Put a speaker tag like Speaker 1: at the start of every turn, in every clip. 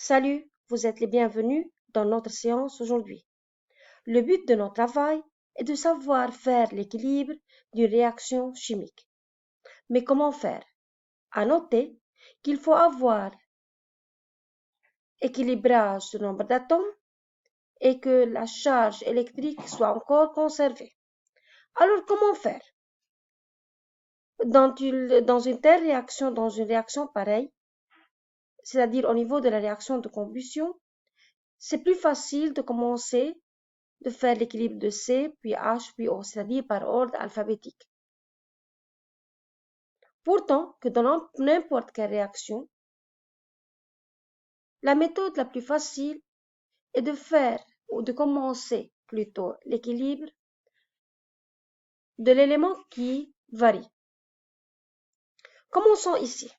Speaker 1: Salut, vous êtes les bienvenus dans notre séance aujourd'hui. Le but de notre travail est de savoir faire l'équilibre d'une réaction chimique. Mais comment faire? À noter qu'il faut avoir équilibrage du nombre d'atomes et que la charge électrique soit encore conservée. Alors comment faire? Dans une telle réaction, dans une réaction pareille, c'est-à-dire au niveau de la réaction de combustion, c'est plus facile de commencer de faire l'équilibre de C, puis H, puis O, c'est-à-dire par ordre alphabétique. Pourtant, que dans n'importe quelle réaction, la méthode la plus facile est de faire ou de commencer plutôt l'équilibre de l'élément qui varie. Commençons ici.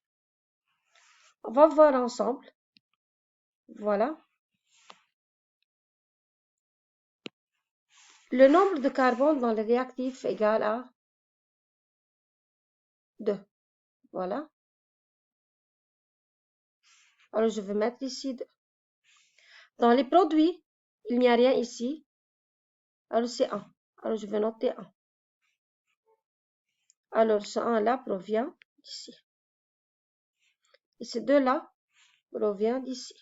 Speaker 1: On va voir ensemble. Voilà. Le nombre de carbone dans le réactif est égal à 2. Voilà. Alors, je vais mettre ici 2. Dans les produits, il n'y a rien ici. Alors, c'est 1. Alors, je vais noter 1. Alors, ce 1-là provient d'ici. Et ce 2-là provient d'ici.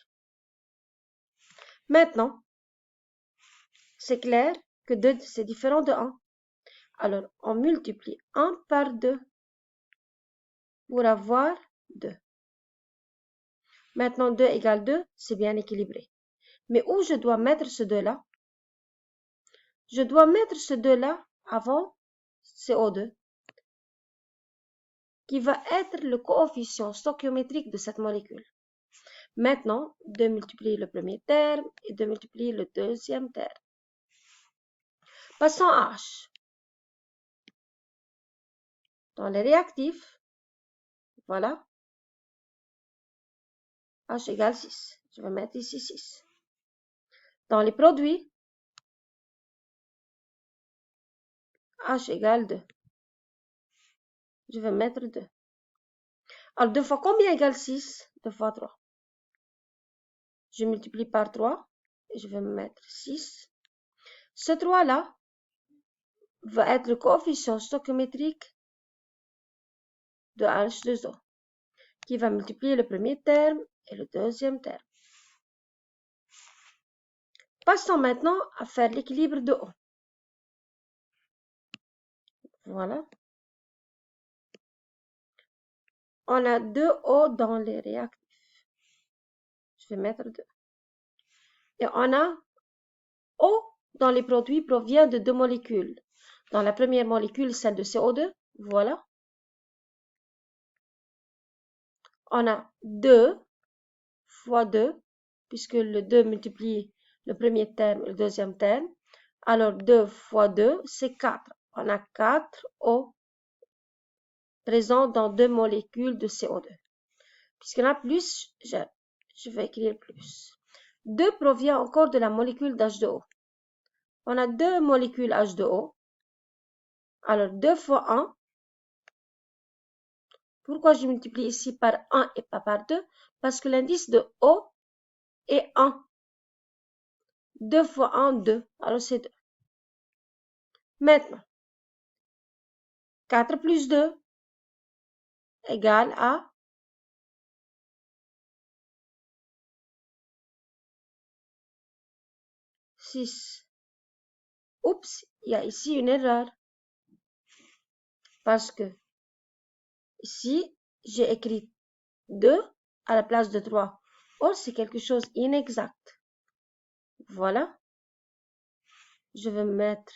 Speaker 1: Maintenant, c'est clair que 2, c'est différent de 1. Alors, on multiplie 1 par 2 pour avoir 2. Maintenant, 2 égale 2, c'est bien équilibré. Mais où je dois mettre ce 2-là? Je dois mettre ce 2-là avant CO2, qui va être le coefficient stoichiométrique de cette molécule. Maintenant, 2 multiplier le premier terme et 2 multiplier le deuxième terme. Passons à H. Dans les réactifs, voilà, H égale 6. Je vais mettre ici 6. Dans les produits, H égale 2. Je vais mettre 2. Alors, 2 fois combien égale 6? 2 fois 3. Je multiplie par 3 et je vais mettre 6. Ce 3-là va être le coefficient stoichiométrique de H2O, qui va multiplier le premier terme et le deuxième terme. Passons maintenant à faire l'équilibre de O. Voilà. On a 2 O dans les réactifs. Je vais mettre 2. Et on a O dans les produits provient de 2 molécules. Dans la première molécule, celle de CO2, voilà. On a 2 fois 2, puisque le 2 multiplie le premier terme et le deuxième terme. Alors, 2 fois 2, c'est 4. On a 4 O présents dans 2 molécules de CO2. Puisqu'il y en a plus, je vais écrire plus. 2 provient encore de la molécule d'H2O. On a 2 molécules H2O. Alors, 2 fois 1. Pourquoi je multiplie ici par 1 et pas par 2? Parce que l'indice de O est 1. 2 fois 1, 2. Alors, c'est 2. Maintenant, 4 plus 2 égale à 6. Oups, il y a ici une erreur. Parce que ici, j'ai écrit 2 à la place de 3. Or, c'est quelque chose d'inexact. Voilà. Je vais mettre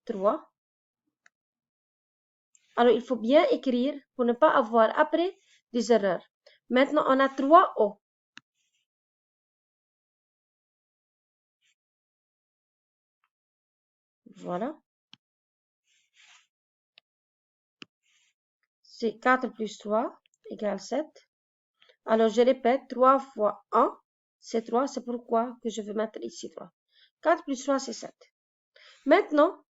Speaker 1: 3. Alors, il faut bien écrire pour ne pas avoir après des erreurs. Maintenant, on a 3 O. Voilà. C'est 4 plus 3 égale 7. Alors, je répète, 3 fois 1, c'est 3. C'est pourquoi que je vais mettre ici 3. 4 plus 3, c'est 7. Maintenant,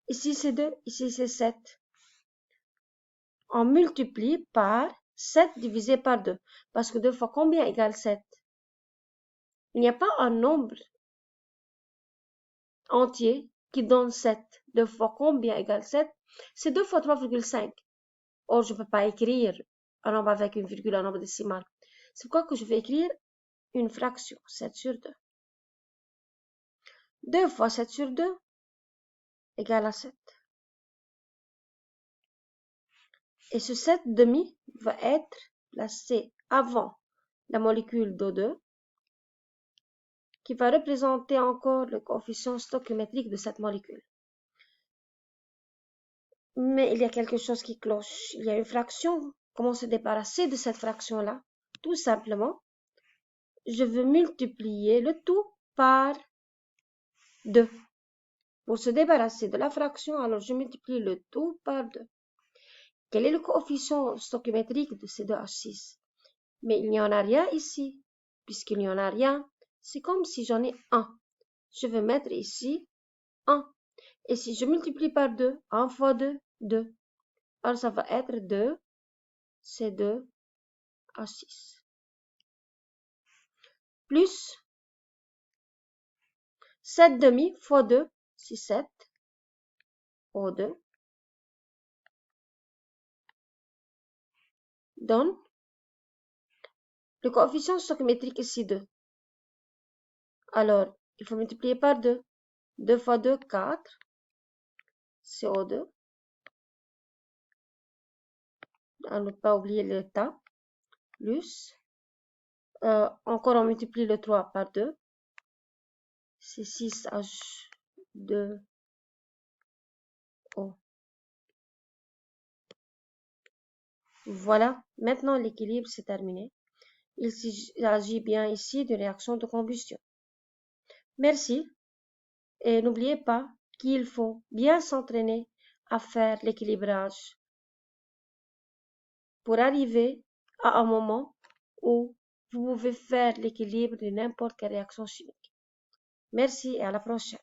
Speaker 1: ici c'est 2, ici c'est 7. On multiplie par 7 divisé par 2. Parce que 2 fois combien égale 7? Il n'y a pas un nombre entier qui donne 7. 2 fois combien égale 7? C'est 2 fois 3,5. Or, je ne peux pas écrire un nombre avec une virgule, un nombre décimal. C'est pourquoi que je vais écrire une fraction, 7 sur 2. 2 fois 7 sur 2 égale à 7. Et ce 7 demi va être placé avant la molécule d'O2, qui va représenter encore le coefficient stoichiométrique de cette molécule. Mais il y a quelque chose qui cloche. Il y a une fraction. Comment se débarrasser de cette fraction-là? Tout simplement, je veux multiplier le tout par 2. Pour se débarrasser de la fraction, alors je multiplie le tout par 2. Quel est le coefficient stoichiométrique de C2H6? Mais il n'y en a rien ici. Puisqu'il n'y en a rien, c'est comme si j'en ai 1. Je vais mettre ici 1. Et si je multiplie par 2, 1 fois 2, 2. Alors ça va être 2, C2H6. Plus 7 demi fois 2, c'est 7, O2, donne le coefficient stoichiométrique ici 2. Alors, il faut multiplier par 2. 2 fois 2, 4, CO2. À ne pas oublier l'état. Plus, encore on multiplie le 3 par 2. C'est 6H2O. Voilà, maintenant l'équilibre c'est terminé. Il s'agit bien ici d'une réaction de combustion. Merci et n'oubliez pas qu'il faut bien s'entraîner à faire l'équilibrage pour arriver à un moment où vous pouvez faire l'équilibre de n'importe quelle réaction chimique. Merci et à la prochaine.